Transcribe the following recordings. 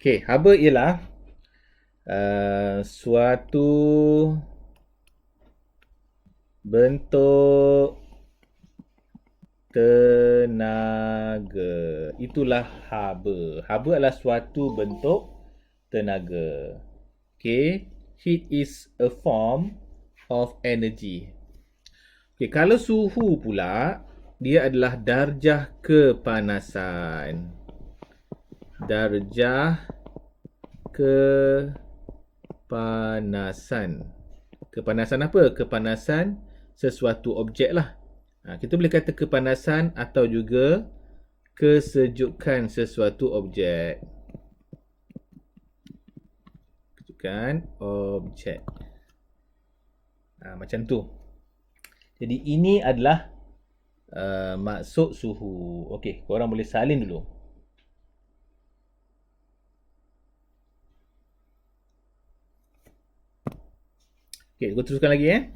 Okey, haba ialah suatu bentuk tenaga. Itulah haba. Haba adalah suatu bentuk tenaga. Okay. Heat is a form of energy. Okay. Kalau suhu pula, dia adalah darjah kepanasan. Darjah kepanasan. Kepanasan apa? Kepanasan sesuatu objek lah. Kita boleh kata kepanasan atau juga kesejukan sesuatu objek. Kesejukan objek. Macam tu. Jadi ini adalah maksud suhu. Okey, korang boleh salin dulu. Okey, aku teruskan lagi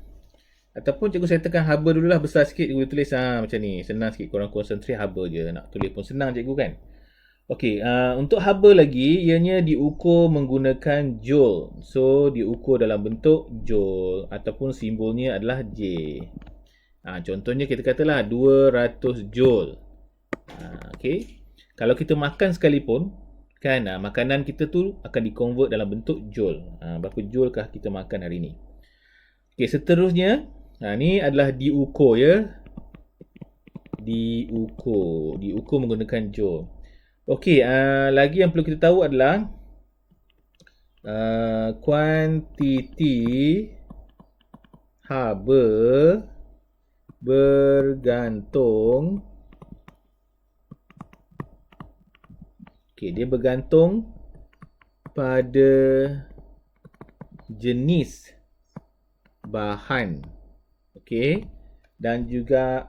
Ataupun cikgu saya tekan haba dulu lah, besar sikit cikgu tulis macam ni. Senang sikit, korang concentrate haba je. Nak tulis pun senang cikgu kan. Okey, untuk haba lagi, ianya diukur menggunakan joule. So, diukur dalam bentuk joule ataupun simbolnya adalah J. Contohnya kita katalah 200 joule. Okey. Kalau kita makan sekalipun, kan makanan kita tu akan di-convert dalam bentuk joule. Berapa joule kah kita makan hari ni. Okey, seterusnya, ni adalah diukur ya. Diukur menggunakan joule. Okey, lagi yang perlu kita tahu adalah kuantiti haba bergantung. Okey, dia bergantung pada jenis bahan. Okey, dan juga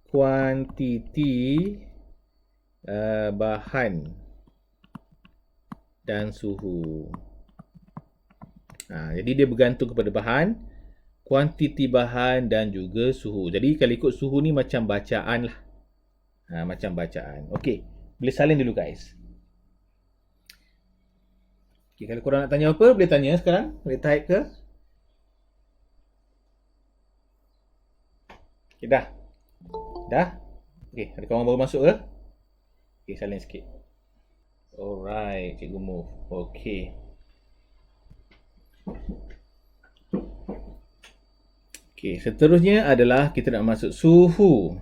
kuantiti bahan dan suhu. Jadi dia bergantung kepada bahan, kuantiti bahan dan juga suhu. Jadi kalau ikut suhu ni macam bacaan lah. Macam bacaan. Okey, boleh salin dulu guys. Okey, kalau korang nak tanya apa, boleh tanya sekarang. Boleh type ke? Okey, dah. Dah? Okey, ada kawan baru masuk ke? Okey, salin sikit. Alright, cikgu move. Okey. Okey, seterusnya adalah kita nak masuk suhu.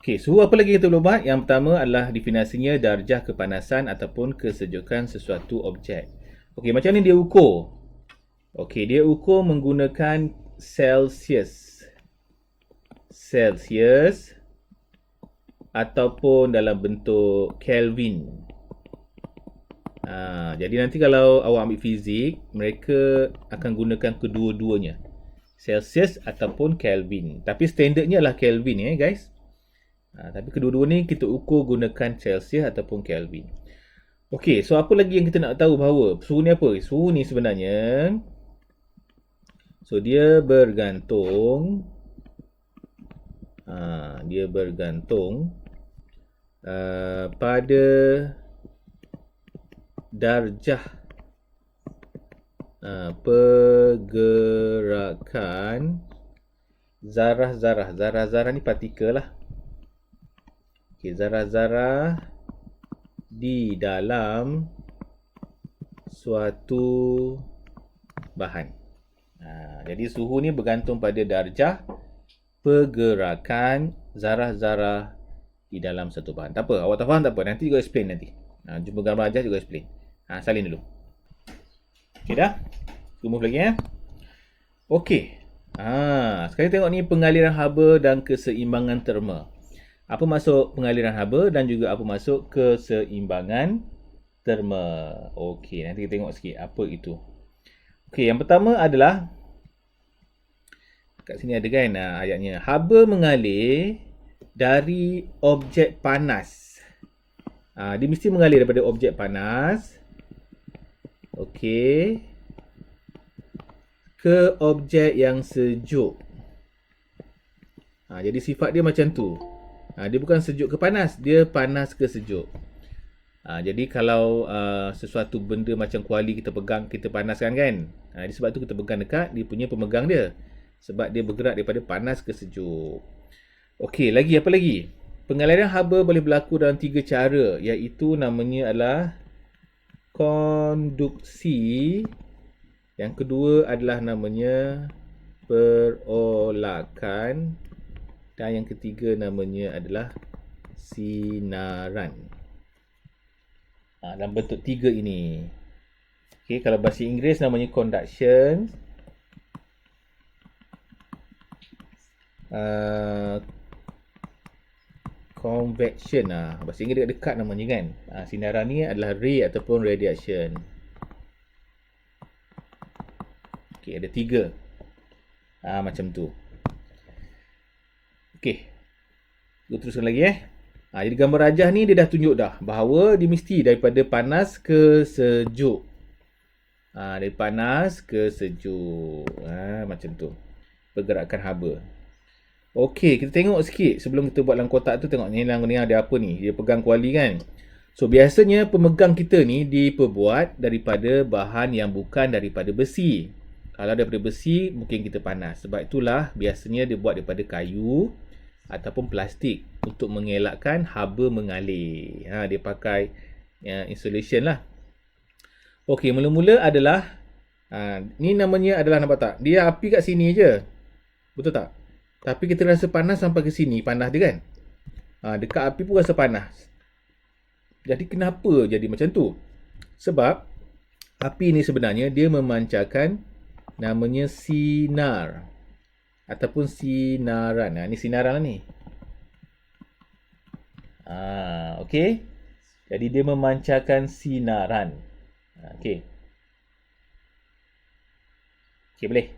Okey, suhu apa lagi kita boleh buat? Yang pertama adalah definisinya darjah kepanasan ataupun kesejukan sesuatu objek. Okey, macam ni dia ukur? Okey, dia ukur menggunakan Celsius. Celsius ataupun dalam bentuk Kelvin. Jadi nanti kalau awak ambil fizik, mereka akan gunakan kedua-duanya. Celsius ataupun Kelvin. Tapi standardnya adalah Kelvin guys. Tapi kedua-dua ni kita ukur gunakan Celsius ataupun Kelvin. Okey, so apa lagi yang kita nak tahu bahawa suhu ni apa? Suhu ni sebenarnya, so dia bergantung pada darjah pergerakan zarah-zarah. Zarah-zarah ni partikel lah. Okey, zarah-zarah di dalam suatu bahan. Jadi suhu ni bergantung pada darjah pergerakan zarah-zarah di dalam satu bahan. Tak apa, awak tak faham tak apa, nanti juga explain nanti. Jumpa gambar ajar juga explain. Salin dulu. Okey dah? Move lagi Okey. Sekarang tengok ni pengaliran haba dan keseimbangan terma. Apa maksud pengaliran haba dan juga apa maksud keseimbangan terma. Okey, nanti kita tengok sikit apa itu. Okey, yang pertama adalah kat sini ada kan ayatnya. Haba mengalir dari objek panas. Dia mesti mengalir daripada objek panas. Okey. Ke objek yang sejuk. Jadi sifat dia macam tu. Dia bukan sejuk ke panas, dia panas ke sejuk. Jadi kalau sesuatu benda macam kuali kita pegang, kita panaskan kan. Sebab tu kita pegang dekat dia punya pemegang dia. Sebab dia bergerak daripada panas ke sejuk. Okey, lagi apa lagi? Pengaliran haba boleh berlaku dalam 3 cara, iaitu namanya adalah konduksi. Yang kedua adalah namanya perolakan. Dan yang ketiga namanya adalah sinaran. Dalam bentuk 3 ini. Okey, kalau bahasa Inggeris namanya conduction. Convection. Bahasa Inggeris dekat namanya kan. Sinaran ni adalah ray ataupun radiation. Okey, ada 3. Macam tu. Okey. Kita teruskan lagi jadi gambar rajah ni dia dah tunjuk dah bahawa dia mesti daripada panas ke sejuk. Dari panas ke sejuk. Macam tu. Pergerakan haba. Okey, kita tengok sikit sebelum kita buat dalam kotak tu, tengok ni ada apa ni. Dia pegang kuali kan. So biasanya pemegang kita ni diperbuat daripada bahan yang bukan daripada besi. Kalau daripada besi mungkin kita panas. Sebab itulah biasanya dia buat daripada kayu ataupun plastik untuk mengelakkan haba mengalir. Dia pakai insulation lah. Okey, mula-mula adalah ni namanya adalah, nampak tak? Dia api kat sini je. Betul tak? Tapi kita rasa panas sampai ke sini, panas dia kan? Dekat api pun rasa panas. Jadi kenapa jadi macam tu? Sebab api ni sebenarnya dia memancarkan namanya sinar ataupun sinaran. Ni sinaran lah ni. Okey. Jadi dia memancarkan sinaran. Okey. Okey, boleh.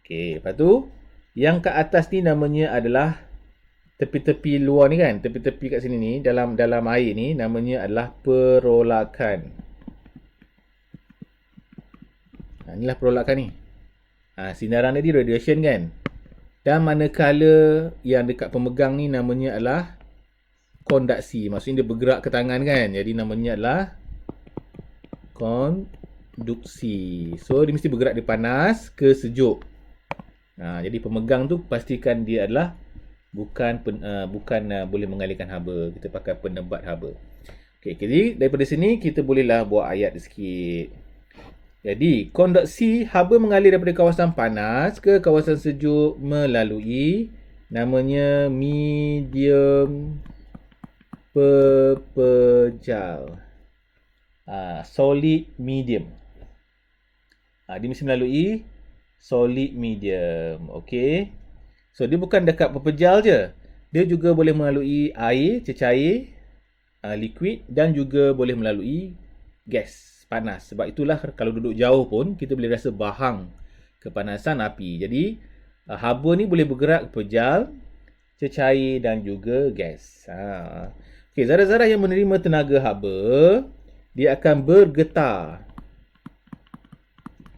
Okey, lepas tu yang kat atas ni namanya adalah tepi-tepi luar ni kan, tepi-tepi kat sini ni, dalam air ni namanya adalah perolakan. Inilah perolakan ni. Sinaran tadi radiation kan. Dan manakala yang dekat pemegang ni namanya adalah konduksi. Maksudnya dia bergerak ke tangan kan. Jadi namanya adalah konduksi. So dia mesti bergerak dari panas ke sejuk. Jadi pemegang tu pastikan dia adalah bukan boleh mengalirkan haba. Kita pakai penebat haba. Okey, jadi daripada sini kita bolehlah buat ayat sikit. Jadi, konduksi haba mengalir daripada kawasan panas ke kawasan sejuk melalui namanya medium pepejal. Solid medium. Dia mesti melalui solid medium. Okey. So, dia bukan dekat pepejal je. Dia juga boleh melalui air, cecair, liquid dan juga boleh melalui gas. Panas. Sebab itulah kalau duduk jauh pun kita boleh rasa bahang kepanasan api. Jadi haba ni boleh bergerak pejal, cecair dan juga gas. Okey, zarah-zarah yang menerima tenaga haba dia akan bergetar.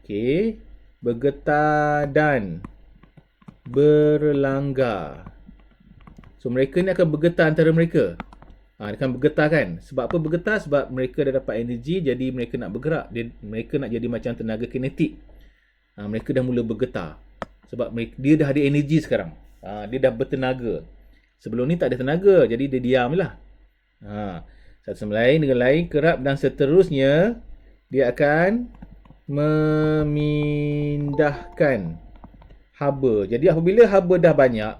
Okey, bergetar dan berlanggar. So mereka ni akan bergetar antara mereka. Dia akan bergetar kan. Sebab apa bergetar? Sebab mereka dah dapat energi, jadi mereka nak bergerak. Mereka nak jadi macam tenaga kinetik. Mereka dah mula bergetar. Sebab dia dah ada energi sekarang. Dia dah bertenaga. Sebelum ni tak ada tenaga, jadi dia diam lah. Satu sama lain dengan lain, kerap dan seterusnya, dia akan memindahkan haba. Jadi apabila haba dah banyak,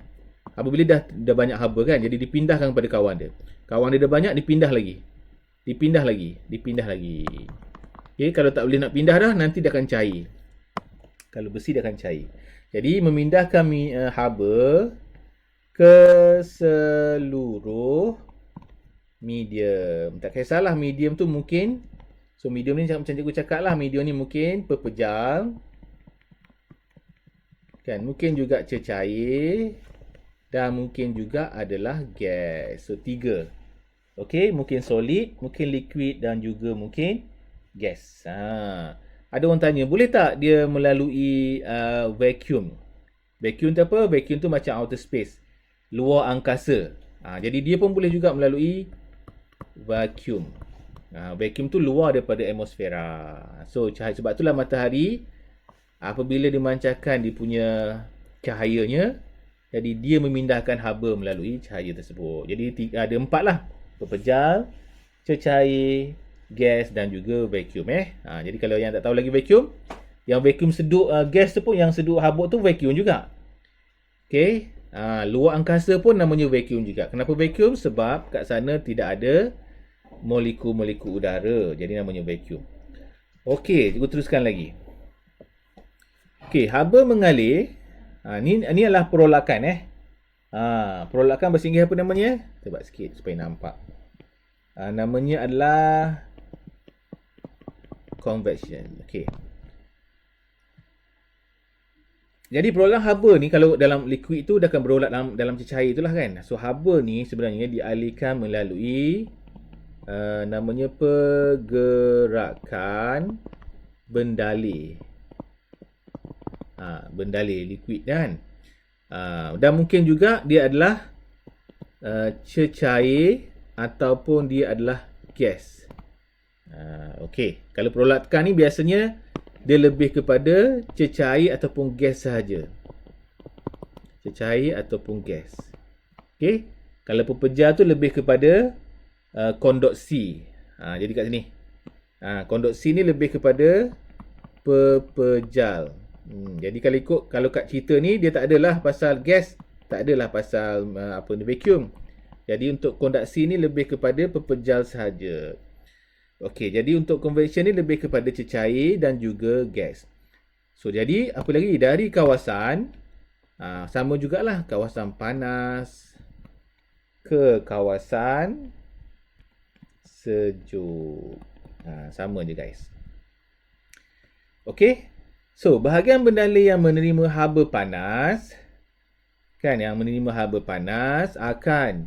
apabila dah banyak haba kan, jadi dipindahkan kepada kawan dia. Kawan dia dah banyak, dipindah lagi. Dipindah lagi. Okay, kalau tak boleh nak pindah dah, nanti dia akan cair. Kalau besi dia akan cair. Jadi memindahkan haba ke seluruh medium. Tak kisahlah medium tu mungkin. So medium ni macam cikgu cakap lah, medium ni mungkin pepejal. Kan, mungkin juga cecair. Dan mungkin juga adalah gas. So 3. Okey, mungkin solid, mungkin liquid dan juga mungkin gas. Ada orang tanya, boleh tak dia melalui vacuum? Vacuum tu apa? Vacuum tu macam outer space, luar angkasa. Jadi dia pun boleh juga melalui vacuum. Vacuum tu luar daripada atmosfera. So cahaya, sebab itulah matahari apabila dimancarkan dia punya cahayanya, jadi dia memindahkan haba melalui cahaya tersebut. Jadi ada 4 lah. Pepejal, cecair, gas dan juga vacuum. Jadi kalau yang tak tahu lagi vacuum, yang vacuum seduk gas tu pun, yang seduk habuk tu vacuum juga. Okay. Luar angkasa pun namanya vacuum juga. Kenapa vacuum? Sebab kat sana tidak ada molekul-molekul udara. Jadi namanya vacuum. Okey, cikgu teruskan lagi. Okey, haba mengalir. Ni adalah perolakan. Perolakan bahasa Inggeris apa namanya? Tebak sikit supaya nampak. Namanya adalah convection. Okey. Jadi perolakan haba ni kalau dalam liquid tu dia akan berolak dalam cecair itulah kan. So haba ni sebenarnya dialihkan melalui namanya pergerakan bendalih. Bendalih liquid kan. Dan mungkin juga dia adalah cecair ataupun dia adalah gas. Okey, kalau perolakan ni biasanya dia lebih kepada cecair ataupun gas sahaja. Cecair ataupun gas. Okey, kalau pepejal tu lebih kepada konduksi. Jadi kat sini. Konduksi ni lebih kepada pepejal. Jadi kalau kat cerita ni dia tak adalah pasal gas, tak adalah pasal vacuum. Jadi untuk konduksi ni lebih kepada pepejal sahaja. Okey, jadi untuk convection ni lebih kepada cecair dan juga gas. So jadi apa lagi dari kawasan sama jugalah kawasan panas ke kawasan sejuk. Sama je guys. Okey. So bahagian bendalih yang menerima haba panas akan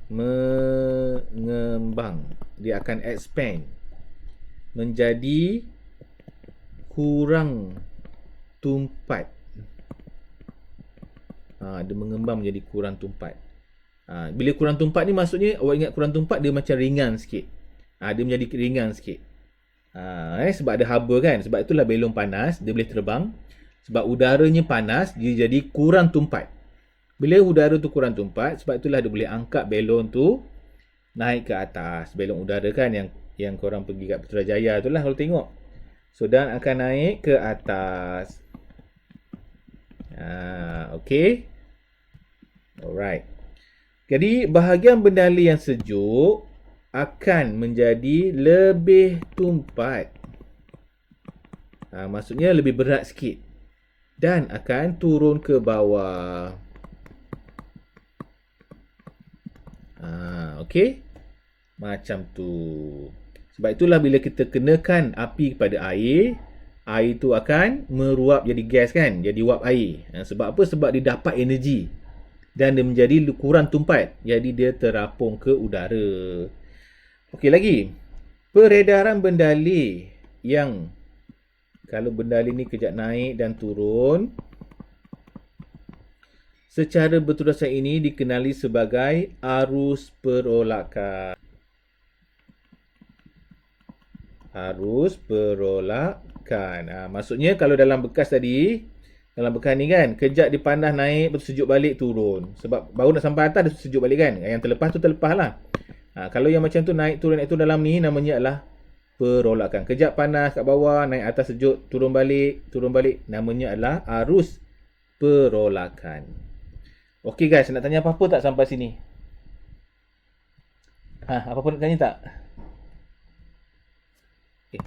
mengembang. Dia akan expand menjadi kurang tumpat. Dia mengembang menjadi kurang tumpat. Bila kurang tumpat ni maksudnya, awak ingat kurang tumpat dia macam ringan sikit. Dia menjadi ringan sikit. Sebab ada haba kan. Sebab itulah belon panas dia boleh terbang. Sebab udaranya panas, dia jadi kurang tumpat. Bila udara tu kurang tumpat, sebab itulah dia boleh angkat belon tu naik ke atas. Belon udara kan yang korang pergi kat Putrajaya tu lah kalau tengok. So dan akan naik ke atas. Okay. Alright. Jadi bahagian bendalih yang sejuk akan menjadi lebih tumpat. Maksudnya lebih berat sikit. Dan akan turun ke bawah. Okey. Macam tu. Sebab itulah bila kita kenakan api kepada air, air tu akan meruap jadi gas kan, jadi wap air. Sebab apa? Sebab dia dapat energi dan dia menjadi kurang tumpat. Jadi dia terapung ke udara. Okey lagi. Peredaran bendalih yang kalau bendalih ni kejap naik dan turun, secara berterusan ini dikenali sebagai arus perolakan. Arus perolakan. Maksudnya kalau dalam bekas tadi, dalam bekas ni kan, kejap dia panas naik, lepas sejuk balik turun. Sebab baru nak sampai atas dia sejuk balik kan. Yang terlepas tu terlepas lah. Kalau yang macam tu naik turun dalam ni namanya adalah perolakan. Kejap panas kat bawah, naik atas sejuk, turun balik. Namanya adalah arus perolakan. Okey guys, nak tanya apa-apa tak sampai sini? Apa-apa nak tanya tak?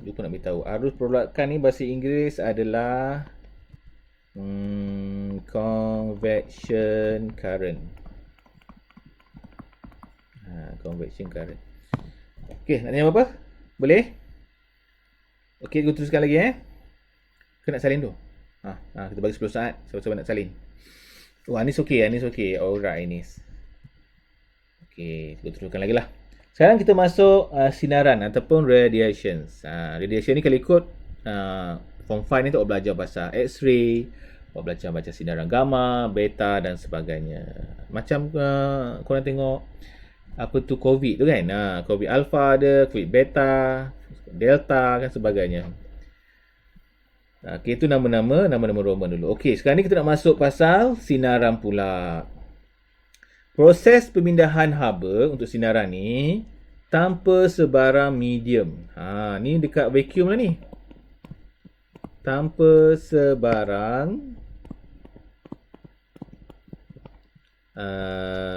Lupa nak beritahu. Arus perolakan ni bahasa Inggeris adalah convection current. Convection current. Okey, nak tanya apa-apa? Boleh? Okey, kita teruskan lagi Kena nak salin tu? Kita bagi 10 saat. Siapa-siapa nak salin? Anis okey. Alright, Anis. Okey, kita teruskan lagi lah. Sekarang kita masuk sinaran ataupun radiations. Radiation ni kalau ikut Form 5 ni tak belajar pasal X-ray, belajar baca sinaran gamma, beta dan sebagainya. Macam korang tengok apa tu COVID tu kan. COVID alpha ada, COVID beta, delta kan sebagainya. Okey, itu nama-nama Roman dulu. Okey, sekarang ni kita nak masuk pasal sinaran pula. Proses pemindahan haba untuk sinaran ni tanpa sebarang medium. Ni dekat vacuum lah ni. Tanpa sebarang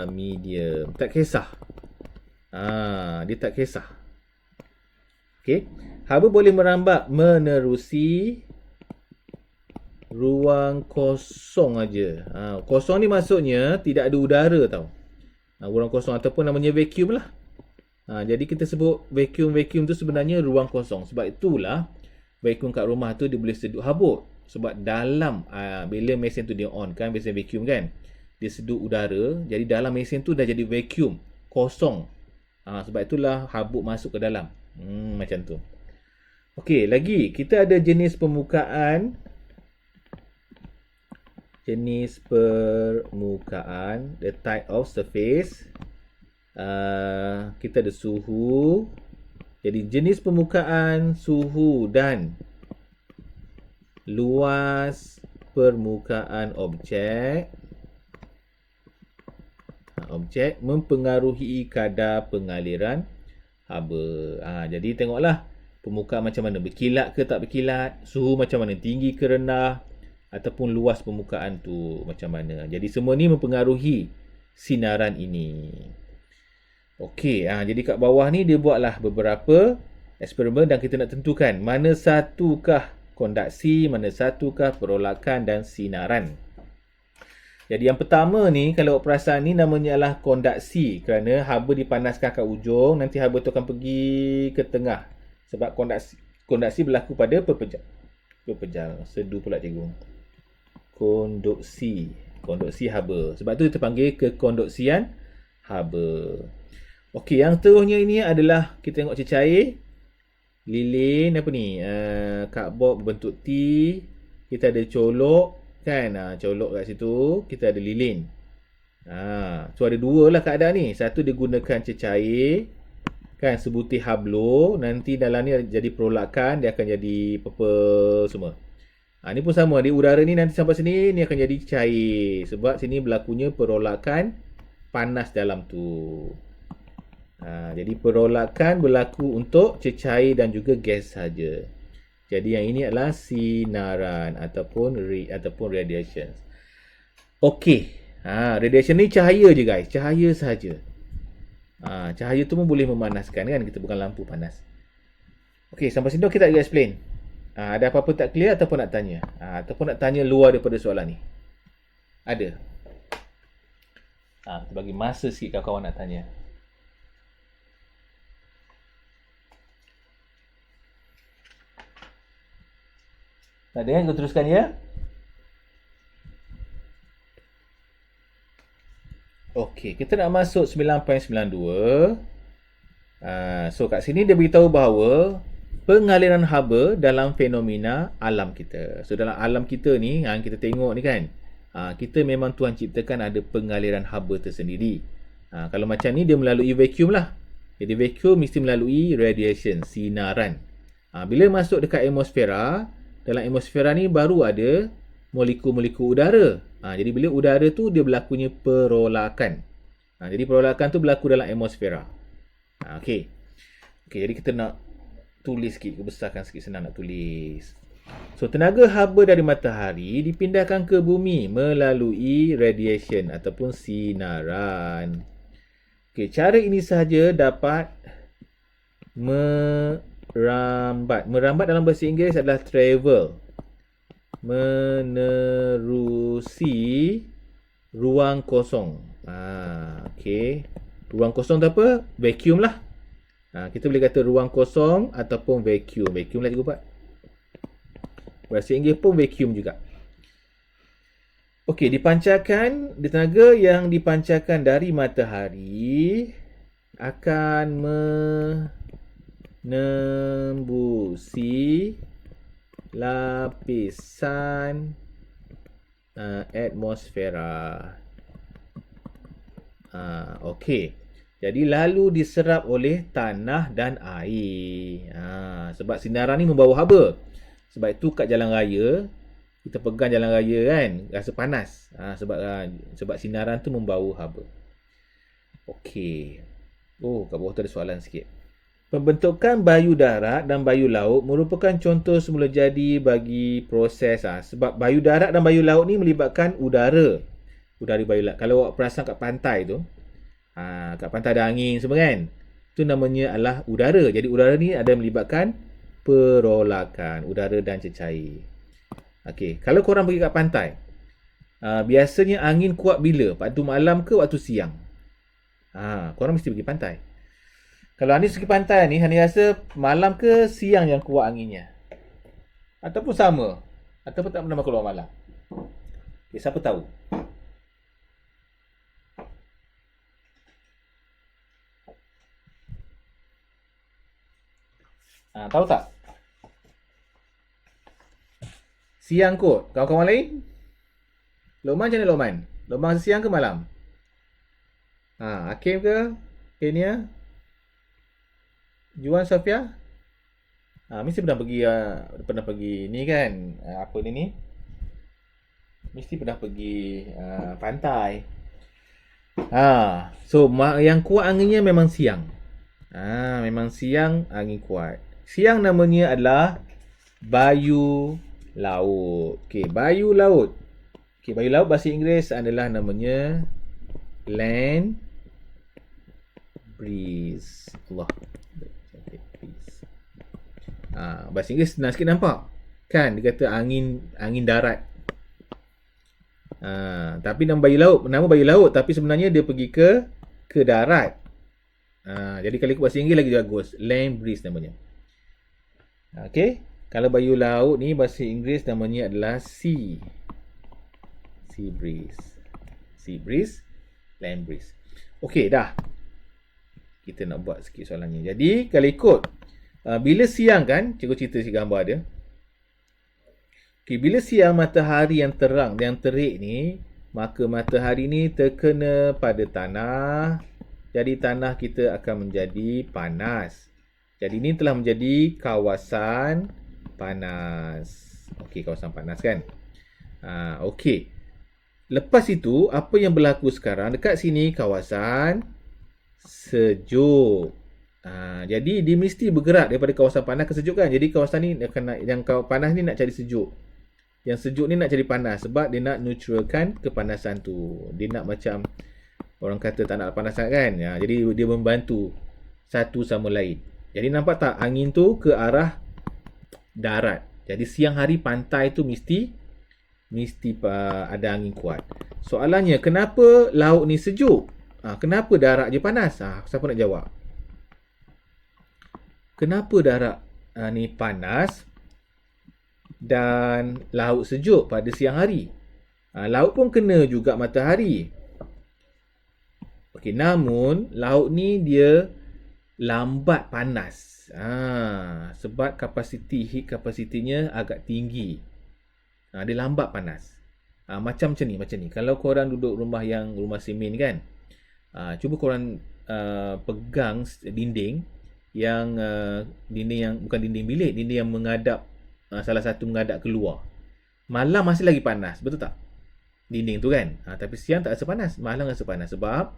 medium. Tak kisah. Dia tak kisah. Okey. Haba boleh merambat menerusi ruang kosong aja. Kosong ni maksudnya tidak ada udara tau. Ruang kosong ataupun namanya vacuum lah. Jadi kita sebut vacuum tu sebenarnya ruang kosong. Sebab itulah vacuum kat rumah tu dia boleh sedut habuk. Sebab dalam bila mesin tu dia on kan, mesin vacuum kan, dia sedut udara. Jadi dalam mesin tu dah jadi vacuum kosong. Sebab itulah habuk masuk ke dalam. Macam tu. Okey, lagi kita ada jenis permukaan. Jenis permukaan, the type of surface. Kita ada suhu. Jadi jenis permukaan, suhu dan luas permukaan objek. Objek mempengaruhi kadar pengaliran haba. Jadi tengoklah permukaan macam mana, berkilat ke tak berkilat, suhu macam mana, tinggi ke rendah, ataupun luas permukaan tu macam mana. Jadi semua ni mempengaruhi sinaran ini. Okey, jadi kat bawah ni dia buatlah beberapa eksperimen dan kita nak tentukan mana satukah kondaksi, mana satukah perolakan dan sinaran. Jadi yang pertama ni, kalau perasan ni namanya adalah kondaksi, kerana haba dipanaskan kat ujung, nanti haba tu akan pergi ke tengah. Sebab kondaksi berlaku pada pepejal. Sedu pula cikgu. Konduksi haba. Sebab tu kita panggil kekonduksian haba. Okey, yang terusnya ini adalah kita tengok cecair, lilin apa ni, cardboard berbentuk T, kita ada colok kan, colok kat situ, kita ada lilin. So ada dua lah keadaan ni. Satu dia gunakan cecair kan, sebutir hablo, nanti dalam ni jadi perolakan, dia akan jadi purple semua. Ni pun sama, dia udara ni nanti sampai sini ni akan jadi cair sebab sini berlakunya perolakan panas dalam tu. Jadi perolakan berlaku untuk cecair dan juga gas saja. Jadi yang ini adalah sinaran ataupun radiation. Okey. Radiation ni cahaya je guys, cahaya saja. Cahaya tu pun boleh memanaskan kan, kita bukan lampu panas. Okey, sampai sini kita nak explain. Ada apa-apa tak clear ataupun nak tanya? Ataupun nak tanya luar daripada soalan ni? Ada? Kita bagi masa sikit kawan-kawan nak tanya. Tak ada kan? Kita teruskan ya. Okey, kita nak masuk 9.92. So kat sini dia beritahu bahawa pengaliran haba dalam fenomena alam kita. So dalam alam kita ni, kita tengok ni kan, kita memang Tuhan ciptakan ada pengaliran haba tersendiri. Kalau macam ni dia melalui vacuum lah. Jadi vacuum mesti melalui radiation, sinaran. Bila masuk dekat atmosfera, dalam atmosfera ni baru ada molekul-molekul udara. Jadi bila udara tu dia berlakunya perolakan. Jadi perolakan tu berlaku dalam atmosfera. Okey, jadi kita nak tulis sikit, besarkan sikit, senang nak tulis. So tenaga haba dari matahari dipindahkan ke bumi melalui radiation ataupun sinaran. Okey, cara ini sahaja dapat merambat. Merambat dalam bahasa Inggeris adalah travel. Menerusi ruang kosong. Okey. Ruang kosong tu apa? Vacuum lah. Kita boleh kata ruang kosong ataupun vacuum. Vacuum lah cikgu buat. Bahasa Inggeris pun vacuum juga. Okey, dipancarkan, tenaga yang dipancarkan dari matahari akan menembusi lapisan atmosfera. Okey. Jadi lalu diserap oleh tanah dan air. Sebab sinaran ni membawa haba. Sebab itu kat jalan raya, kita pegang jalan raya kan, rasa panas. Sebab sinaran tu membawa haba. Okey. Oh, kat bawah tu ada soalan sikit. Pembentukan bayu darat dan bayu laut merupakan contoh semula jadi bagi proses. Sebab bayu darat dan bayu laut ni melibatkan udara. Udara bayu laut. Kalau awak perasan kat pantai tu, kat pantai ada angin semua kan. Itu namanya adalah udara. Jadi udara ni ada melibatkan perolakan udara dan cecair. Okey, kalau korang pergi kat pantai, biasanya angin kuat bila? Waktu malam ke waktu siang? Korang mesti pergi pantai. Kalau Anis pergi pantai ni, Anis rasa malam ke siang yang kuat anginnya? Ataupun sama? Ataupun tak pernah keluar malam? Okay, siapa tahu? Tahu tak? Siang kot. Kawan-kawan lain? Lokman macam mana Lokman? Lokman siang ke malam? Hakim ke? Kenia? Juan Safia? Mesti pernah pergi ni kan? Apa ni? Mesti pernah pergi pantai. So yang kuat anginnya memang siang. Memang siang angin kuat. Siang namanya adalah bayu laut. Okey, bayu laut. Okey, bayu laut bahasa Inggeris adalah namanya land breeze. Allah. Bahasa Inggeris senang sikit nampak. Kan dia kata angin darat. Tapi nama bayu laut tapi sebenarnya dia pergi ke darat. Jadi kalau ikut bahasa Inggeris lagi bagus. Land breeze namanya. Okey. Kalau bayu laut ni bahasa Inggeris namanya adalah sea breeze. Sea breeze, land breeze. Okey, dah. Kita nak buat sikit soalannya. Jadi, kalau ikut bila siang kan, cikgu cerita si gambar dia. Okey, bila siang matahari yang terang, yang terik ni, maka matahari ni terkena pada tanah. Jadi tanah kita akan menjadi panas. Jadi ini telah menjadi kawasan panas. Okey, kawasan panas kan? Okey. Lepas itu, apa yang berlaku sekarang? Dekat sini kawasan sejuk. Jadi dia mesti bergerak daripada kawasan panas ke sejuk kan? Jadi kawasan ni yang panas ni nak cari sejuk. Yang sejuk ni nak cari panas sebab dia nak neutralkan kepanasan tu. Dia nak macam orang kata tak nak panas sangat kan? Jadi dia membantu satu sama lain. Jadi nampak tak angin tu ke arah darat. Jadi siang hari pantai tu mesti ada angin kuat. Soalannya, kenapa laut ni sejuk? Kenapa darat je panas? Siapa nak jawab? Kenapa darat ni panas dan laut sejuk pada siang hari? Laut pun kena juga matahari. Okey, namun laut ni dia lambat panas. Sebab heat kapasitinya agak tinggi. Dia lambat panas. Macam ni. Kalau korang duduk rumah semen kan, cuba korang pegang dinding yang bukan dinding bilik, dinding yang menghadap salah satu menghadap keluar. Malam masih lagi panas, betul tak? Dinding tu kan. Tapi siang tak rasa panas, malam rasa panas sebab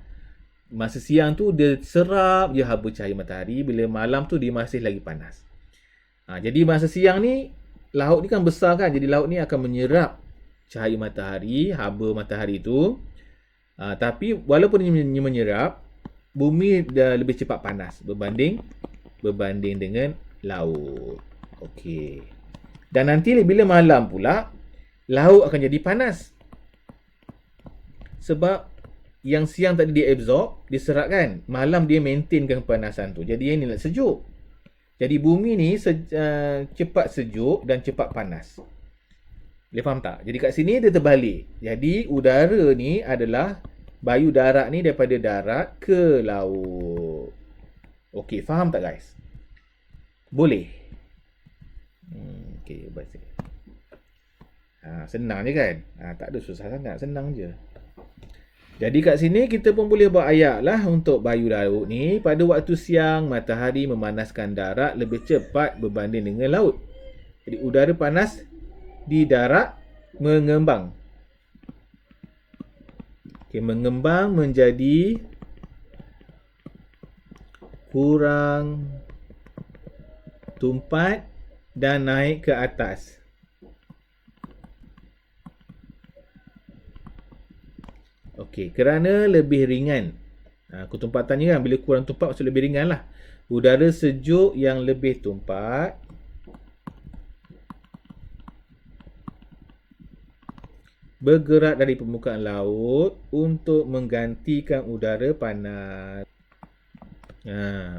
masa siang tu dia serap je haba cahaya matahari, bila malam tu dia masih lagi panas. Jadi masa siang ni laut ni kan besar kan, jadi laut ni akan menyerap cahaya matahari, haba matahari tu. Tapi walaupun dia menyerap, bumi dah lebih cepat panas berbanding dengan laut. Okey. Dan nanti bila malam pula, laut akan jadi panas. Sebab yang siang tadi dia absorb, diserap kan. Malam dia maintainkan kepanasan tu. Jadi yang ni nak sejuk. Jadi bumi ni cepat sejuk dan cepat panas. Boleh faham tak? Jadi kat sini dia terbalik. Jadi udara ni adalah bayu darat ni daripada darat ke laut. Okey, faham tak guys? Boleh. Okey, baca. Senang je kan? Tak ada susah sangat, senang je. Jadi kat sini kita pun boleh buat ayat lah untuk bayu laut ni. Pada waktu siang, matahari memanaskan darat lebih cepat berbanding dengan laut. Jadi udara panas di darat mengembang. Okay, mengembang menjadi kurang tumpat dan naik ke atas. Okey, kerana lebih ringan. Ketumpatannya kan bila kurang tumpat maksud lebih ringan lah. Udara sejuk yang lebih tumpat bergerak dari permukaan laut untuk menggantikan udara panas.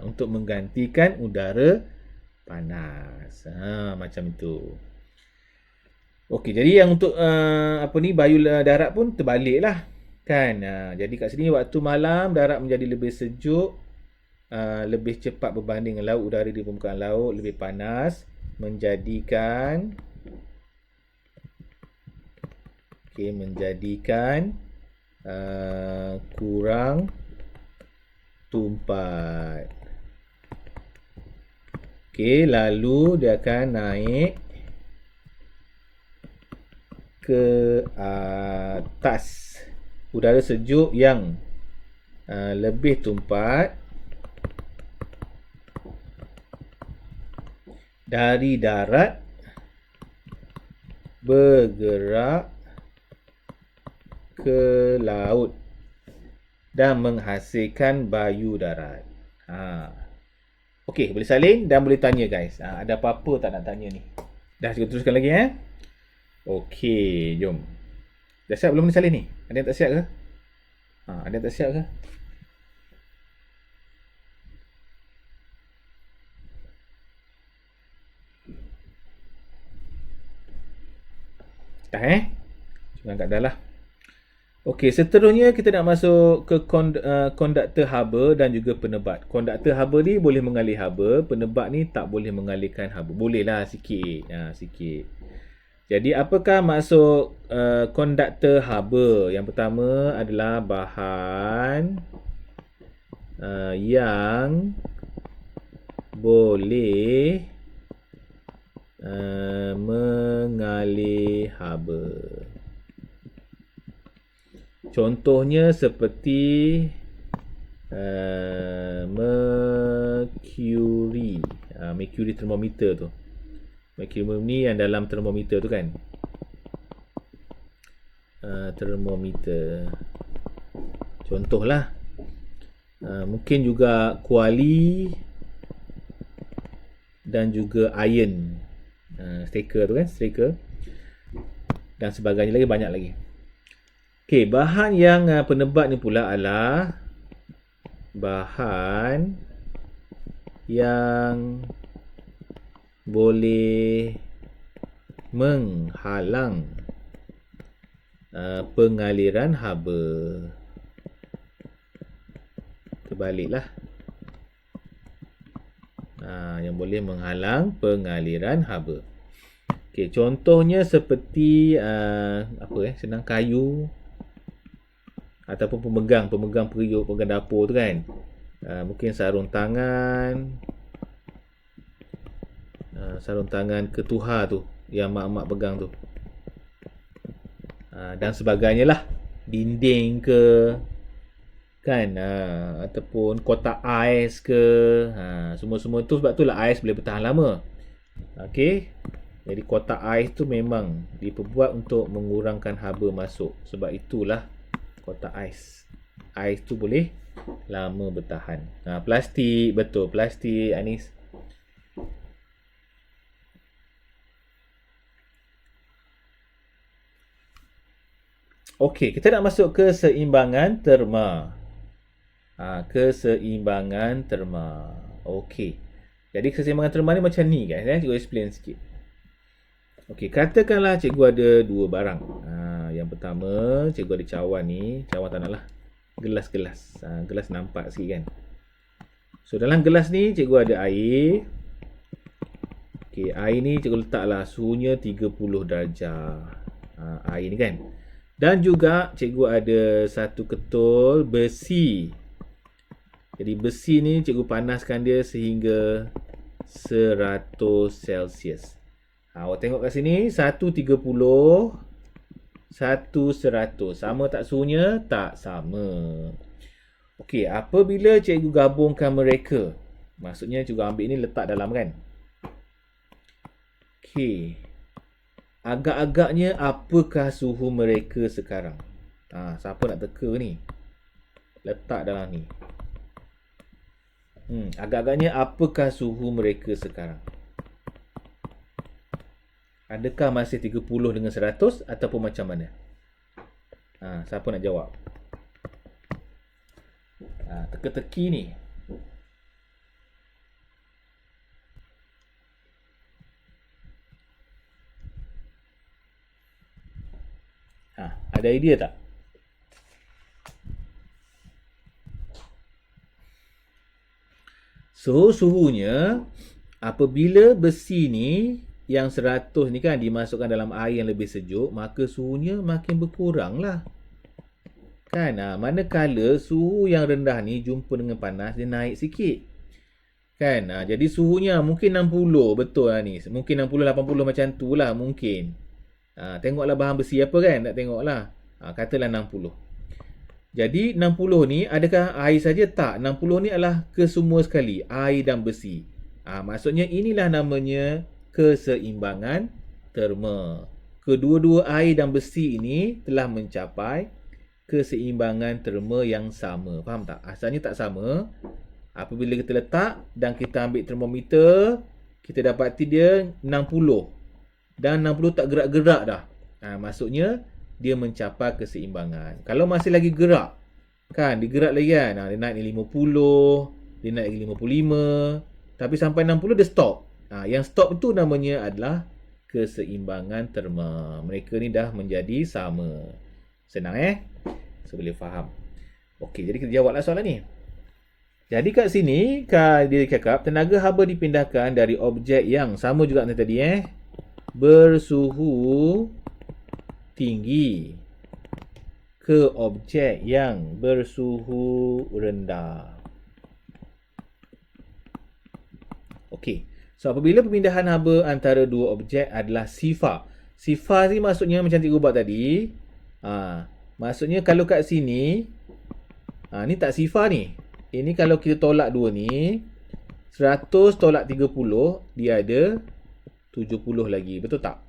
Untuk menggantikan udara panas. Macam itu. Okey, jadi yang untuk bayu darat pun terbalik lah. Kan? Jadi kat sini waktu malam darat menjadi lebih sejuk, lebih cepat berbanding dengan laut, udara di permukaan laut lebih panas, menjadikan kurang tumpat. Okey, lalu dia akan naik ke atas. Udara sejuk yang lebih tumpat dari darat bergerak ke laut dan menghasilkan bayu darat. Okey, boleh salin dan boleh tanya guys. Ada apa-apa tak nak tanya ni? Dah, kita teruskan lagi Okey, jom. Dah siap belum ni salin ni? Ada yang tak siap ke? Ada yang tak siap ke? Dah Jangan angkat dah lah. Okey, seterusnya kita nak masuk ke konduktor haba dan juga penebat. Konduktor haba ni boleh mengalih haba, penebat ni tak boleh mengalihkan haba. Boleh lah sikit. Sikit. Jadi apakah maksud konduktor haba? Yang pertama adalah bahan yang boleh mengalih haba. Contohnya seperti mercury. Mercury termometer tu. Mercury ni yang dalam termometer tu kan. Termometer. Contohlah. Mungkin juga kuali dan juga iron. Staker tu kan, staker. Dan sebagainya lagi, banyak lagi. Okey, bahan yang penebat ni pula adalah bahan yang boleh menghalang pengaliran haba. Terbaliklah. Yang boleh menghalang pengaliran haba. Okey, contohnya seperti senang kayu ataupun pemegang periuk, pemegang dapur tu kan. Mungkin sarung tangan, ketuha tu yang mak-mak pegang tu. Dan sebagainya lah. Dinding ke kan, ataupun kotak ais ke, semua-semua tu sebab tu lah ais boleh bertahan lama. Okey. Jadi kotak ais tu memang diperbuat untuk mengurangkan haba masuk. Sebab itulah kotak ais. Ais tu boleh lama bertahan. Plastik, betul, plastik Anis. Okey, kita nak masuk ke keseimbangan terma. Keseimbangan terma. Okey. Jadi keseimbangan terma ni macam ni guys. Cikgu explain sikit. Okey, katakanlah cikgu ada dua barang. Yang pertama, cikgu ada cawan ni. Cawan tak nak lah. Gelas-gelas. Gelas nampak sikit kan. So, dalam gelas ni cikgu ada air. Okey, air ni cikgu letaklah suhunya 30 darjah. Air ni kan. Dan juga cikgu ada satu ketul besi. Jadi besi ni cikgu panaskan dia sehingga 100 Celsius. Awak tengok kat sini 130, 100. Sama tak suhunya? Tak sama. Okey, apabila cikgu gabungkan mereka, maksudnya cikgu ambil ni letak dalam kan. Okey. Agak-agaknya apakah suhu mereka sekarang? Siapa nak teka ni? Letak dalam ni. Agak-agaknya apakah suhu mereka sekarang? Adakah masih 30 dengan 100 ataupun macam mana? Siapa nak jawab? Teka-teki ni. Ada idea tak? So, suhunya apabila besi ni yang 100 ni kan dimasukkan dalam air yang lebih sejuk, maka suhunya makin berkurang lah. Kan? Manakala suhu yang rendah ni jumpa dengan panas, dia naik sikit. Kan? Jadi suhunya mungkin 60, betul lah ni. Mungkin 60, 80 macam tu lah mungkin. Tengoklah bahan besi apa kan? Tak tengoklah. Katalah 60. Jadi 60 ni adakah air saja? Tak. 60 ni adalah kesemua sekali. Air dan besi. Maksudnya inilah namanya keseimbangan terma. Kedua-dua air dan besi ini telah mencapai keseimbangan terma yang sama. Faham tak? Asalnya tak sama. Apabila kita letak dan kita ambil termometer, kita dapati dia 60. Dan 60 tak gerak-gerak dah. Maksudnya dia mencapai keseimbangan. Kalau masih lagi gerak, kan, dia gerak lagi kan, dia naik 50, dia naik 55, tapi sampai 60 dia stop. Yang stop itu namanya adalah keseimbangan terma. Mereka ni dah menjadi sama. Senang So boleh faham. Okey, jadi kita jawablah soalan ni. Jadi kat sini dia cakap tenaga haba dipindahkan dari objek yang sama juga macam tadi bersuhu tinggi ke objek yang bersuhu rendah. Okey. So apabila pemindahan haba antara dua objek adalah sifar. Sifar ni maksudnya macam cikgu buat tadi. Maksudnya kalau kat sini ni tak sifar ni. Ini kalau kita tolak dua ni, 100 tolak 30, dia ada 70 lagi. Betul tak?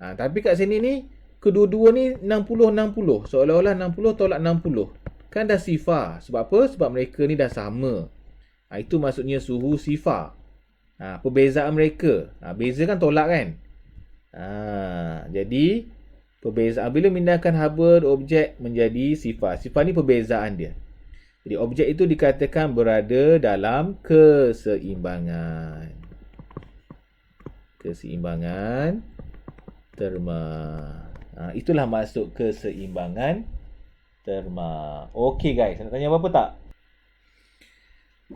Tapi kat sini ni kedua-dua ni 60-60. Seolah-olah 60 tolak 60. Kan dah sifar. Sebab apa? Sebab mereka ni dah sama. Itu maksudnya suhu sifar. Perbezaan mereka. Beza kan tolak kan? Jadi, perbezaan. Bila memindahkan haba objek menjadi sifar. Sifar ni perbezaan dia. Jadi, objek itu dikatakan berada dalam keseimbangan. Keseimbangan terma. Itulah maksud keseimbangan terma. Okey guys, nak tanya apa-apa tak?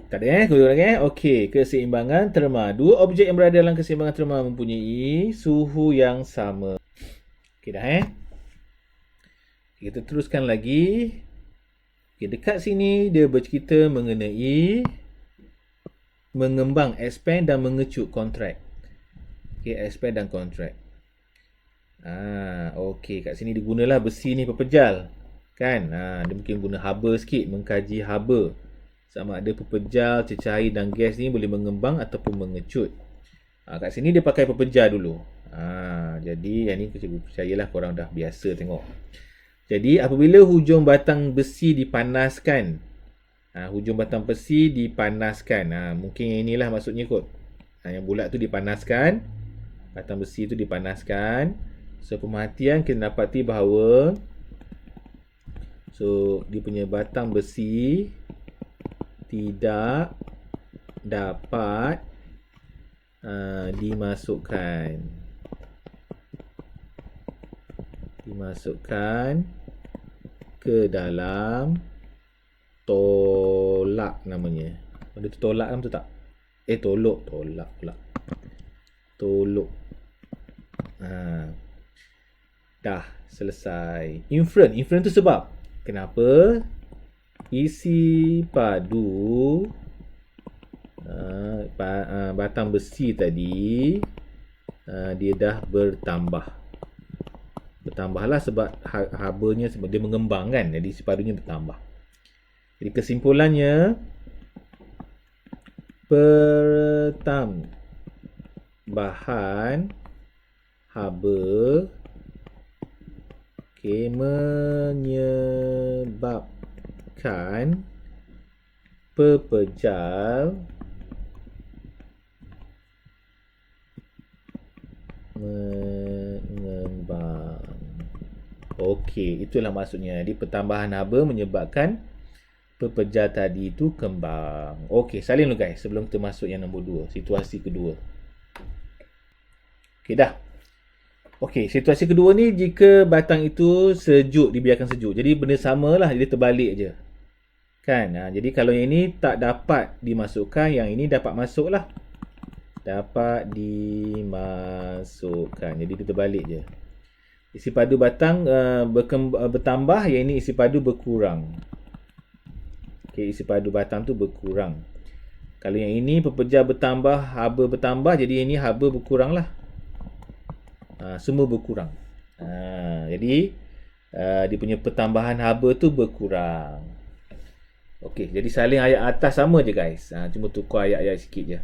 Tak ada Kedua lagi Okey, keseimbangan terma. Dua objek yang berada dalam keseimbangan terma mempunyai suhu yang sama. Okey dah Kita teruskan lagi. Okey, dekat sini dia bercerita mengenai mengembang, expand dan mengecut kontrak. Okey, expand dan kontrak. Okey, kat sini digunalah besi ni pepejal. Kan? Dia mungkin guna haba sikit, mengkaji haba. Sama ada pepejal, cecair dan gas ni boleh mengembang ataupun mengecut. Kat sini dia pakai pepejal dulu. Jadi yang ni cikgu percayalah korang dah biasa tengok. Jadi apabila hujung batang besi dipanaskan. Hujung batang besi dipanaskan. Mungkin inilah maksudnya kot. Yang bulat tu dipanaskan. Batang besi tu dipanaskan. So pemerhatian kita dapati bahawa dia punya batang besi tidak dapat dimasukkan ke dalam tolak namanya. Ada tu tolak kan, betul tak? Tolak pula. Tolok. Dah selesai. Inference tu sebab kenapa isi padu batang besi tadi dia dah bertambah. Bertambahlah sebab habanya sebab dia mengembang kan. Jadi isi padunya bertambah. Jadi kesimpulannya pertambahan haba menyebabkan pepejal mengembang. Okey, itulah maksudnya. Jadi pertambahan haba menyebabkan pepejal tadi itu kembang. Okey, salin dulu guys sebelum kita masuk yang nombor 2, situasi kedua. Okey dah. Okey, situasi kedua ni jika batang itu sejuk, dibiarkan sejuk. Jadi benda samalah, dia terbalik je. Kan? Jadi kalau yang ini tak dapat dimasukkan, yang ini dapat masuk lah. Dapat dimasukkan. Jadi dia terbalik je. Isi padu batang bertambah, yang ini isi padu berkurang. Okey, isi padu batang tu berkurang. Kalau yang ini pepejal bertambah, haba bertambah, jadi yang ini haba berkurang lah. Semua berkurang. Jadi dia punya pertambahan haba tu berkurang. Okey, jadi salin ayat atas sama je guys. Cuma tukar ayat-ayat sikit je.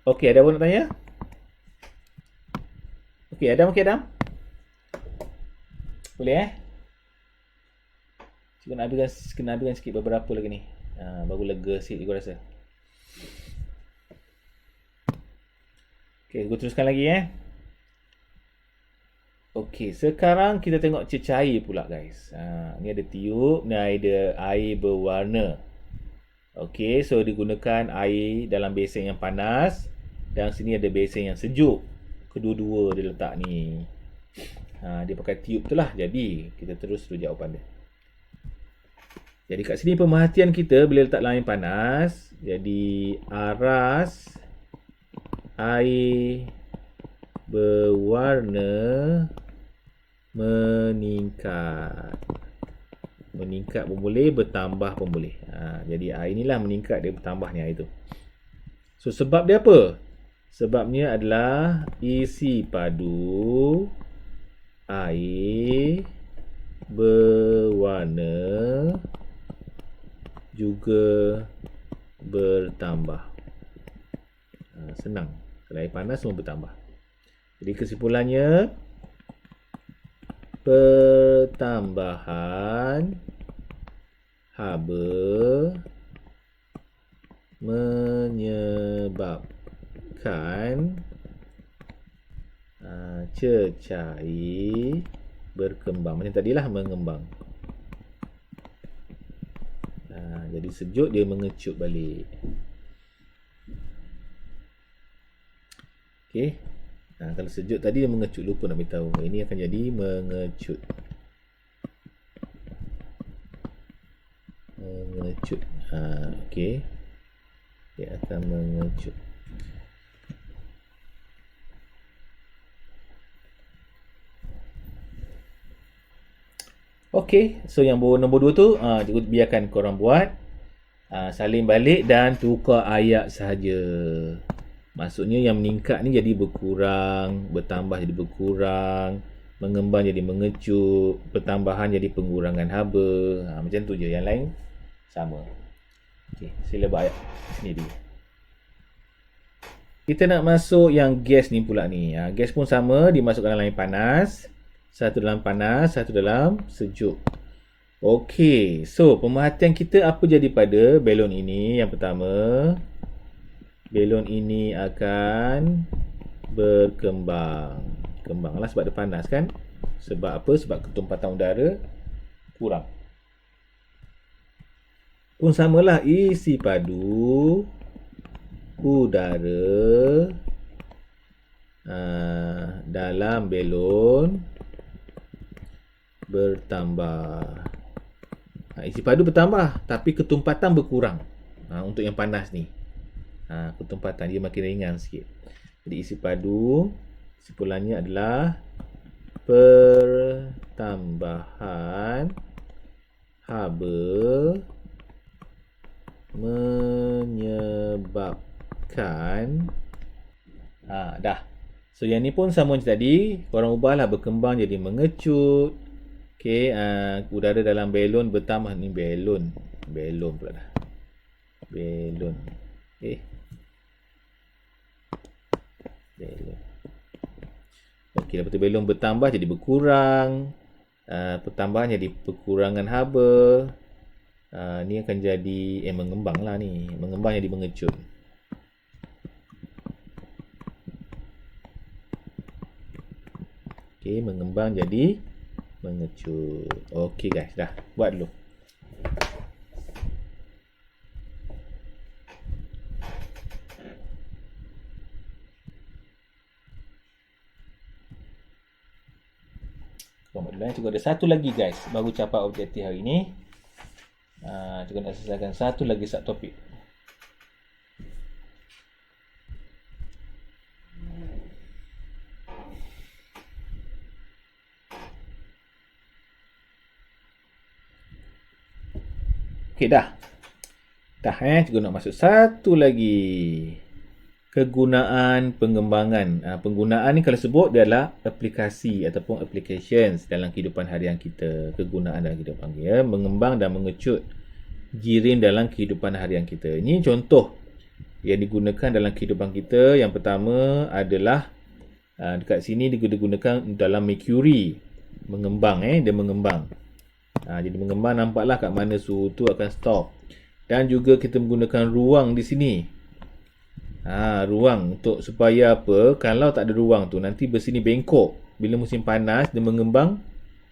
Okey, ada apa nak tanya? Okey, Adam, okey Adam? Boleh Cuba nak habiskan sikit beberapa lagi ni. Baru lega sikit aku rasa. Okey, aku teruskan lagi Okey, sekarang kita tengok cecair pula guys. Ni ada tiup, ni ada air berwarna. Okey, so digunakan air dalam besen yang panas dan sini ada besen yang sejuk. Kedua-dua dia letak ni. Dia pakai tiup tu lah. Jadi kita terus jawapan dia. Jadi kat sini pemerhatian kita bila letak dalam air panas, jadi aras air berwarna meningkat. Meningkat pun boleh, bertambah pun boleh. Jadi air inilah meningkat, dia bertambahnya air tu. So sebab dia apa? Sebabnya adalah isi padu air berwarna juga bertambah. Senang. Kalau air panas semua bertambah. Jadi kesimpulannya pertambahan haba menyebabkan cecair berkembang. Macam tadilah mengembang. Jadi sejuk dia mengecut balik. Okey. Kalau sejuk tadi dia mengecut, lupa nak beritahu. Ini akan jadi mengecut. Mengecut. Okey. Dia akan mengecut. Okey, so yang nombor 2 tu biarkan korang buat. Salin balik dan tukar ayat sahaja. Maksudnya yang meningkat ni jadi berkurang, bertambah jadi berkurang, mengembang jadi mengecut, pertambahan jadi pengurangan haba. Macam tu je, yang lain sama. Okey, sila buat ayat sini dulu. Kita nak masuk yang gas ni pula ni. Gas pun sama, dimasukkan dalam air panas. Satu dalam panas, satu dalam sejuk. Okey, so pemerhatian kita apa jadi pada balon ini? Yang pertama, balon ini akan berkembang. Kembanglah sebab dia panas kan? Sebab apa? Sebab ketumpatan udara kurang. Pun samalah isi padu udara dalam belon bertambah. Isi padu bertambah tapi ketumpatan berkurang. Untuk yang panas ni. Ketumpatan dia makin ringan sikit. Jadi isi padu kesimpulannya adalah pertambahan haba menyebabkan dah. So yang ni pun sama macam tadi, korang ubahlah berkembang jadi mengecut. Okey, udara dalam belon bertambah. Ni belon pula dah. Belon. Belon. Okey, lepas tu belon bertambah jadi berkurang. Pertambahan jadi perkurangan haba. Ni akan jadi mengembang lah ni. Mengembang jadi mengecut. Okey, mengembang jadi mengecut. Okey guys, dah. Buat dulu. Cikgu ada satu lagi guys, baru capai objektif hari ni. Cikgu nak selesaikan satu lagi subtopik. Okey dah. Cikgu nak masuk satu lagi. Kegunaan pengembangan. Penggunaan ni kalau sebut dia adalah aplikasi ataupun applications dalam kehidupan harian kita. Kegunaan dalam kehidupan kita. Mengembang dan mengecut jirim dalam kehidupan harian kita. Ini contoh yang digunakan dalam kehidupan kita. Yang pertama adalah dekat sini digunakan dalam Mercury. Mengembang. Dia mengembang. Jadi mengembang nampaklah kat mana suhu tu akan stop. Dan juga kita menggunakan ruang di sini. Ruang untuk supaya apa? Kalau tak ada ruang tu nanti besi ni bengkok. Bila musim panas dia mengembang,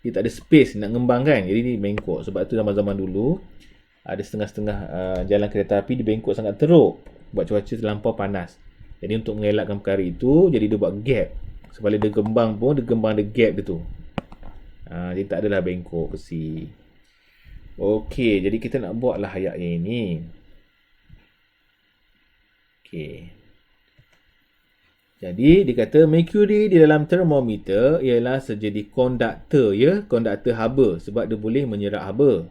dia tak ada space nak ngembang kan. Jadi ni bengkok. Sebab tu zaman-zaman dulu ada setengah-setengah jalan kereta api dia bengkok sangat teruk buat cuaca terlampau panas. Jadi untuk mengelakkan perkara itu, jadi dia buat gap. Sebab dia gembang pun dia gembang ada gap dia tu. Jadi tak adalah bengkok besi. Okey, jadi kita nak buatlah ayat ini. Jadi dikata mercury di dalam termometer ialah sejadi konduktor konduktor haba sebab dia boleh menyerap haba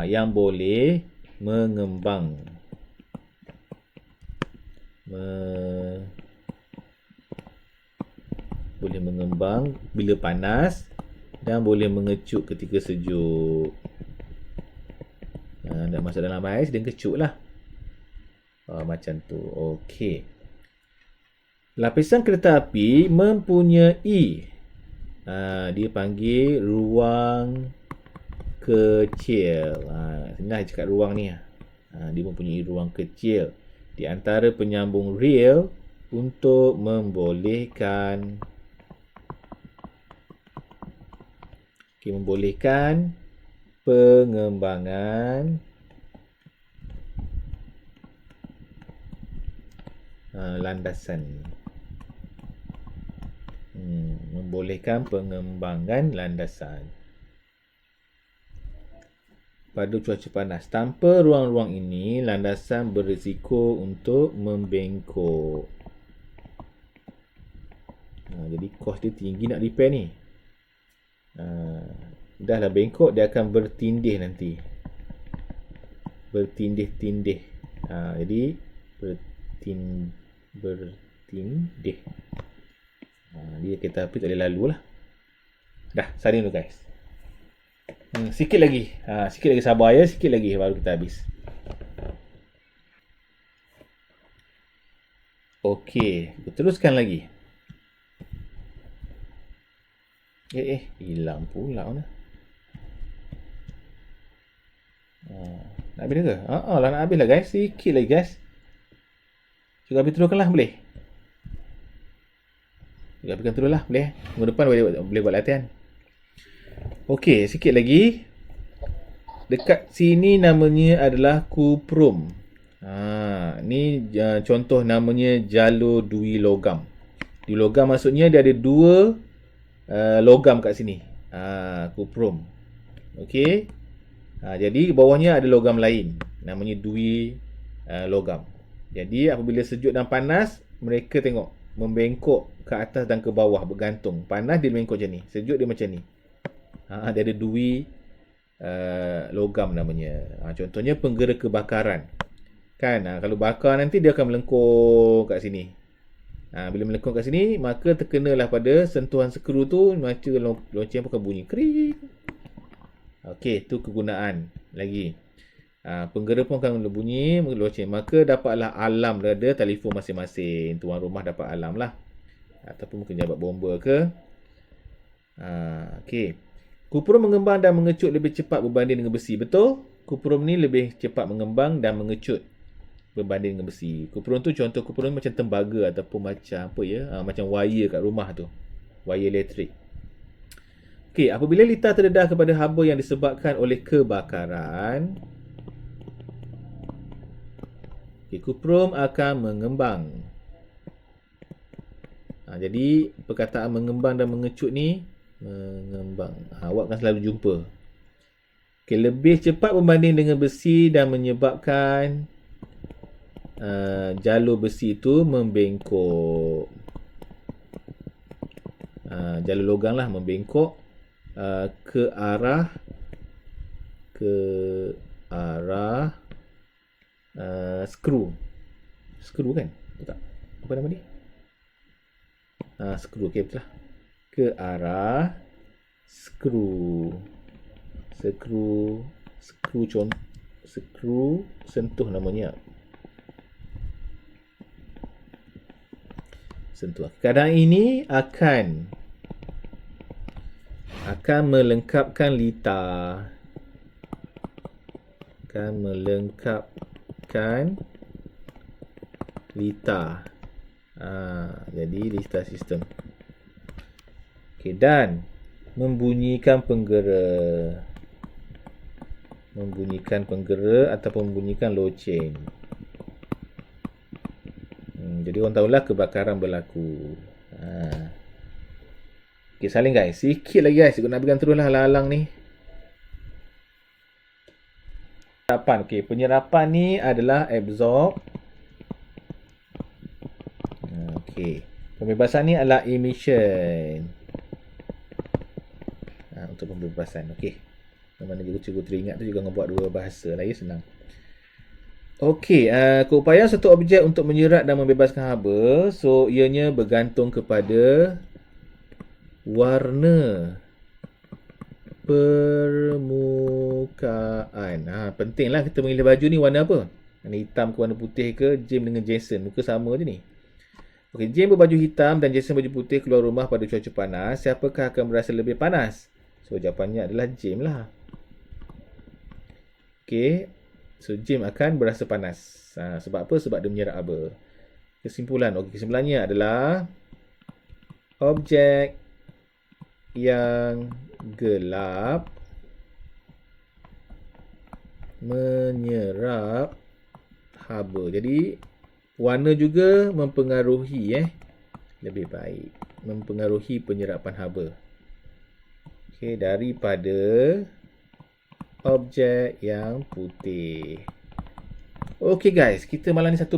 yang boleh mengembang. Boleh mengembang bila panas dan boleh mengecut ketika sejuk. Nak masuk dalam ais dia kecut lah. Macam tu. Okey. Lapisan kereta api mempunyai dia panggil ruang kecil. Senang cakap ruang ni. Dia mempunyai ruang kecil di antara penyambung rel untuk membolehkan pengembangan landasan. Membolehkan pengembangan landasan pada cuaca panas. Tanpa ruang-ruang ini, landasan berisiko untuk membengkok. Jadi kos dia tinggi nak repair ni. Dah lah bengkok, dia akan bertindih nanti. Bertindih-tindih. Jadi bertindih. Dia kereta api tak boleh lalu lah. Dah, salin dulu guys. Sikit lagi. Sikit lagi sabar ya. Sikit lagi baru kita habis. Okey, teruskan lagi. Hilang pula mana? Nak habis ke? Lah nak habis lah guys. Sikit lagi guys. Juga habis teruskan lah boleh? Juga habiskan terus lah boleh? Minggu depan boleh buat latihan. Okey, sikit lagi. Dekat sini namanya adalah kuprum. Ni contoh namanya jalur dui logam. Di logam maksudnya dia ada dua logam kat sini. Kuprum. Okey. Jadi bawahnya ada logam lain. Namanya dwi logam. Jadi apabila sejuk dan panas, mereka tengok membengkok ke atas dan ke bawah bergantung. Panas dia membengkok macam ni. Sejuk dia macam ni. Dia ada dwi logam namanya. Contohnya penggera kebakaran. Kan? Kalau bakar nanti dia akan melengkung kat sini. Bila melengkung kat sini, maka terkenalah pada sentuhan skru tu, macam loceng pun akan bunyi krik. Okey, tu kegunaan lagi. Penggera pun akan bunyi loceng. Maka dapatlah alam daripada telefon masing-masing. Tuan rumah dapat alam lah. Ataupun mungkin jabat bomba ke. Okey. Kuprum mengembang dan mengecut lebih cepat berbanding dengan besi. Betul? Kuprum ni lebih cepat mengembang dan mengecut berbanding dengan besi. Kuprum tu, contoh kuprum macam tembaga ataupun macam apa ya, macam wire kat rumah tu. Wire elektrik. Okey, apabila litar terdedah kepada haba yang disebabkan oleh kebakaran, kuprum akan mengembang. Jadi perkataan mengembang dan mengecut ni, mengembang. Awak akan selalu jumpa. Okey, lebih cepat berbanding dengan besi dan menyebabkan jalur besi itu membengkok. Jalur logam lah membengkok ke arah skru. Skru kan? Tak. Apa nama dia? Skru. Okey, betul lah. Ke arah skru. Skru sentuh namanya. Sentuh. Keadaan ini akan melengkapkan litar. Jadi litar sistem. Okey, dan membunyikan penggera ataupun membunyikan loceng. Jadi orang tahulah kebakaran berlaku. Okey, salin guys. Sikit lagi guys. Aku nak pegang teruslah halang-halang ni. Penyerapan. Okey, penyerapan ni adalah absorb. Okey. Pembebasan ni adalah emission. Untuk pembebasan. Okey. Mana juga cikgu teringat tu juga ngebuat dua bahasa lah ya, senang. Okey, keupayaan satu objek untuk menyerat dan membebaskan haba, so ianya bergantung kepada warna permukaan. Pentinglah kita memilih baju ni warna apa? Warna hitam ke warna putih ke? James dengan Jason, muka sama je ni. Okey, James berbaju hitam dan Jason baju putih keluar rumah pada cuaca panas. Siapakah akan merasa lebih panas? So jawapannya adalah James lah. Okey. So, James akan berasa panas. Sebab apa? Sebab dia menyerap haba. Kesimpulan. Okey, kesimpulannya adalah objek yang gelap menyerap haba. Jadi, warna juga mempengaruhi lebih baik. Mempengaruhi penyerapan haba. Okey, daripada objek yang putih. Okey guys, kita malam ni satu